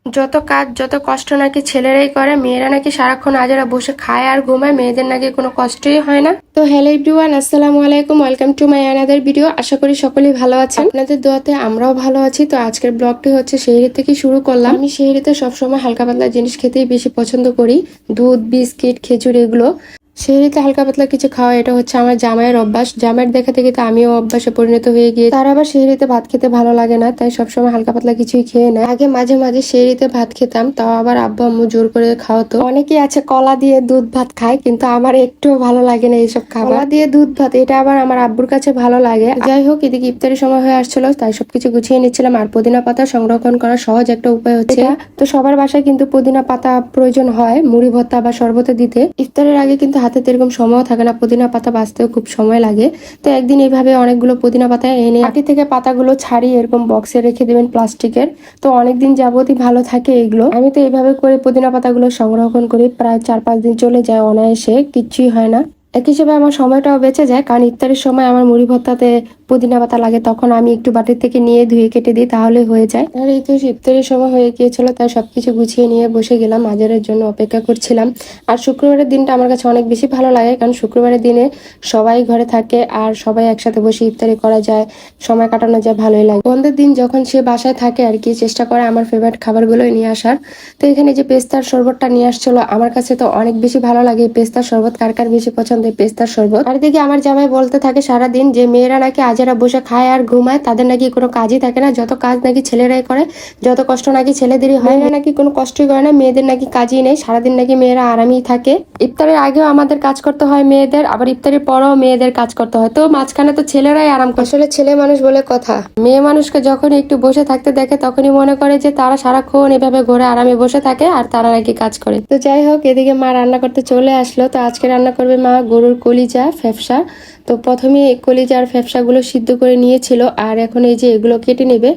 যত কাজ যত কষ্ট নাকি ছেলেরাই করে, মেয়েরা নাকি সারাক্ষণ আজেরা বসে খায় আর ঘুমায়, মেয়েদের নাকি কোনো কষ্টই হয় না। তো হ্যালো এভরিওয়ান, আসসালামু আলাইকুম, welcome to my another video. আশা করি সকলেই ভালো আছেন, আপনাদের দোয়াতে আমরাও ভালো আছি। তো আজকের ব্লগটি হচ্ছে সেহরি থেকে শুরু করলাম। আমি সেহরিতে সবসময় হালকা পাতলা জিনিস খেতেই বেশি পছন্দ করি, দুধ, বিস্কিট, খেজুর এগুলো। সেহরিতে হালকা পাতলা কিছু খাওয়া এটা হচ্ছে আমার জামাইয়ের অভ্যাস। জামাইয়ের দেখা থেকে তো আমিও অভ্যাসে পরিণত হয়ে গিয়ে, তার আবার সেহরিতে ভাত খেতে ভালো লাগে না, তাই সবসময় হালকা পাতলা কিছুই খেয়ে নেয়। আগে মাঝে মাঝে সেহরিতে ভাত খেতাম, তাও আবার আব্বু আম্মু জোর করে খাওয়াতো। অনেকেই আছে কলা দিয়ে দুধ ভাত খায়, কিন্তু আমার একটুও ভালো লাগে না এইসব খাবার। কলা দিয়ে দুধ ভাত এটা আবার আমার আব্বুর কাছে ভালো লাগে। যাই হোক, এদিকে ইফতারের সময় হয়ে আসছিল, তাই সবকিছু গুছিয়ে নিচ্ছিলাম। আর পুদিনা পাতা সংরক্ষণ করার সহজ একটা উপায় হচ্ছে, তো সবার বাসায় কিন্তু পুদিনা পাতা প্রয়োজন হয় মুড়ি ভর্তা বা শরবতে দিতে। ইফতারের আগে কিন্তু হাতে এরকম সময় থাকে না, পুদিনা পাতা বাঁচতেও খুব সময় লাগে। তো একদিন এইভাবে অনেকগুলো পুদিনা পাতা এনে মাটি থেকে পাতাগুলো ছাড়িয়ে এরকম বক্সে রেখে দেবেন প্লাস্টিকের, তো অনেকদিন যাবতই ভালো থাকে এগুলো। আমি তো এইভাবে করে পুদিনা পাতাগুলো সংরক্ষণ করি, প্রায় 4-5 দিন চলে যায় অনায়াসে, কিচ্ছুই হয় না। এক হিসেবে আমার সময়টাও বেঁচে যায়, কারণ ইফতারের সময় আমার মুড়ি ভর্তাতে পুদিনা পাতা লাগে, তখন আমি একটু বাটির থেকে নিয়ে ধুয়ে কেটে দিই, তাহলে হয়ে যায়। আর এই তো ইফতারের সময় হয়ে গিয়েছিল, তাই সবকিছু গুছিয়ে নিয়ে বসে গেলাম, আজারের জন্য অপেক্ষা করছিলাম। আর শুক্রবারের দিনটা আমার কাছে অনেক বেশি ভালো লাগে, কারণ শুক্রবারের দিনে সবাই ঘরে থাকে আর সবাই একসাথে বসে ইফতারি করা যায়, সময় কাটানো যায়, ভালোই লাগে। বন্ধের দিন যখন সে বাসায় থাকে আর কি, চেষ্টা করে আমার ফেভারিট খাবারগুলোই নিয়ে আসার। তো এখানে যে পেস্তার শরবতটা নিয়ে আসছিল, আমার কাছে তো অনেক বেশি ভালো লাগে পেস্তার শরবত। কার কার বেশি পছন্দ পেস্তার শরবত? আর এদিকে আমার জামাই বলতে থাকে সারাদিন যে মেয়েরা নাকি আজেরা বসে খায় আর ঘুমায়, তাদের নাকি কোনো কাজই থাকে না, যত কাজ নাকি ছেলেরাই করে, যত কষ্ট নাকি ছেলেদেরই হয়। মেয়েরা নাকি কোনো কষ্টই করে না, মেয়েদের নাকি কাজই নেই, সারাদিন নাকি মেয়েরা আরামেই থাকে। ইফতারের আগেও আমাদের কাজ করতে হয় মেয়েদের, আবার ইফতারের পরেও মেয়েদের কাজ করতে হয়, তো মাঝখানে তো ছেলেরাই আরাম করে। আসলে ছেলে মানুষ বলে কথা, মেয়ে মানুষকে যখন একটু বসে থাকতে দেখে তখনই মনে করে যে তারা সারাক্ষণ এভাবে ঘরে আরামে বসে থাকে আর তারা নাকি কাজ করে। তো যাই হোক, এদিকে মা রান্না করতে চলে আসলো। তো আজকে রান্না করবে মা গরুর কলিজা, ফ্যাপসা। তো প্রথমে কলিজার ফ্যাপসাগুলো সিদ্ধ করে নিয়েছিল, আর এখন এই যে এগুলো কেটে নেবে।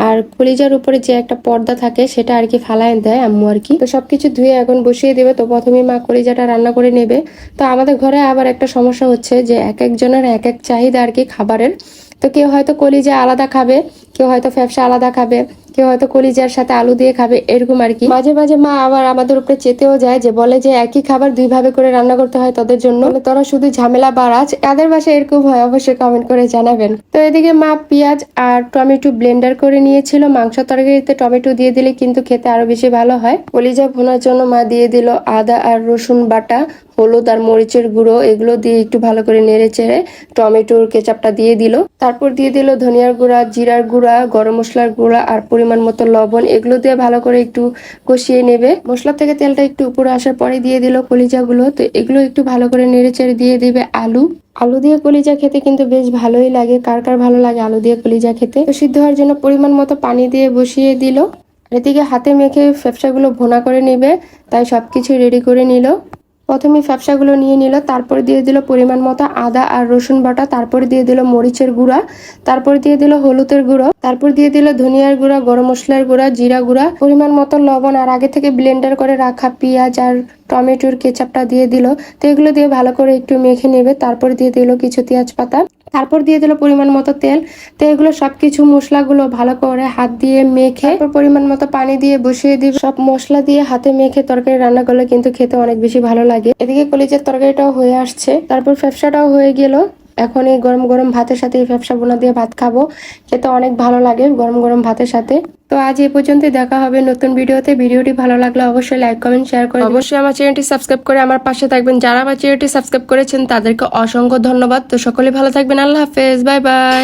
আর কলিজার উপরে যে একটা পর্দা থাকে সেটা আর কি ফালায় দেয় আম্মু আর কি। তো সবকিছু ধুয়ে এখন বসিয়ে দেবে। তো প্রথমে মা কলিজাটা রান্না করে নেবে। তো আমাদের ঘরে আবার একটা সমস্যা হচ্ছে যে এক একজনের এক এক চাহিদা আর কি খাবারের। তো কেউ হয়তো কলিজা আলাদা খাবে, কেউ হয়তো ফ্যাপসা আলাদা খাবে, কেউ হয়তো কলিজার সাথে আলু দিয়ে খাবে, এরকম আর কি। মাঝে মাঝে মা আবার আমাদের উপরে চেতেও যায়, যে বলে যে একই খাবার দুই ভাবে করে রান্না করতে হয় তোদের জন্য, তোরা শুধু ঝামেলা বাড়াস। কাদের বাসায় এরকম হয় অবশ্যই কমেন্ট করে জানাবেন। তো এদিকে মা পেঁয়াজ আর টমেটো ব্লেন্ডার করে নিয়েছিল, মাংস তরকারিতে টমেটো দিয়ে দিলে কিন্তু খেতে আরো বেশি ভালো হয়। কলিজা ভুনার জন্য মা দিয়ে দিল আদা আর রসুন বাটা, হলুদ আর মরিচের গুঁড়ো, এগুলো দিয়ে একটু ভালো করে নেড়ে চেড়ে টমেটোর কেচাপটা দিয়ে দিল। তারপর দিয়ে দিল ধনিয়ার গুঁড়া, জিরার গুঁড়া, গরম মশলার গুঁড়া আর পরিমাণ মতো লবণ, এগুলো দিয়ে ভালো করে একটু কষিয়ে নেবে। মশলা থেকে তেলটা একটু উপরে আসার পরে দিয়ে দিল কলিজাগুলো। তো এগুলো একটু ভালো করে নেড়ে চেড়ে দিয়ে দিবে আলু। আলু দিয়ে কলিজা খেতে কিন্তু বেশ ভালোই লাগে, কার কার ভালো লাগে আলু দিয়ে কলিজা খেতে। তো সিদ্ধ হওয়ার জন্য পরিমাণ মতো পানি দিয়ে বসিয়ে দিল। এদিকে হাতে মেখে ফ্যাপসাগুলো ভুনা করে নিবে, তাই সবকিছু রেডি করে নিল। প্রথমে ফ্যাপসাগুলো নিয়ে নিল, তারপর দিয়ে দিল পরিমাণ মতো আদা আর রসুন বাটা, তারপর দিয়ে দিল মরিচের গুঁড়া, তারপর দিয়ে দিল হলুদের গুঁড়ো, তারপর দিয়ে দিল ধনিয়ার গুঁড়া, গরম মশলার গুঁড়া, জিরা গুঁড়া, পরিমাণ মতো লবণ, আর আগে থেকে ব্লেন্ডার করে রাখা পেঁয়াজ আর টমেটোর কেচাপটা দিয়ে দিল। তো এগুলো দিয়ে ভালো করে একটু মেখে নেবে। তারপর দিয়ে দিল কিছু পেঁয়াজ পাতা, তারপর দিয়ে দিল পরিমাণ মতো তেল। তো এগুলো সবকিছু মশলাগুলো ভালো করে হাত দিয়ে মেখে পরিমাণ মতো পানি দিয়ে বসিয়ে দিব। সব মশলা দিয়ে হাতে মেখে তরকারি রান্না করলে কিন্তু খেতে অনেক বেশি ভালো লাগে। এদিকে কলিজার তরকারিটাও হয়ে আসছে, তারপর ফ্যাপসাটাও হয়ে গেল। এখন এই গরম গরম ভাতের সাথে এই ফ্যাপসা বোনা দিয়ে ভাত খাবো, খেতে অনেক ভালো লাগে গরম গরম ভাতের সাথে। তো আজ এই পর্যন্তই, দেখা হবে নতুন ভিডিওতে। ভিডিওটি ভালো লাগলে অবশ্যই লাইক কমেন্ট শেয়ার করে অবশ্যই আমার চ্যানেলটি সাবস্ক্রাইব করে আমার পাশে থাকবেন। যারা আমার চ্যানেলটি সাবস্ক্রাইব করেছেন তাদেরকে অসংখ্য ধন্যবাদ। তো সকলে ভালো থাকবেন, আল্লাহ হাফেজ, বাই বাই।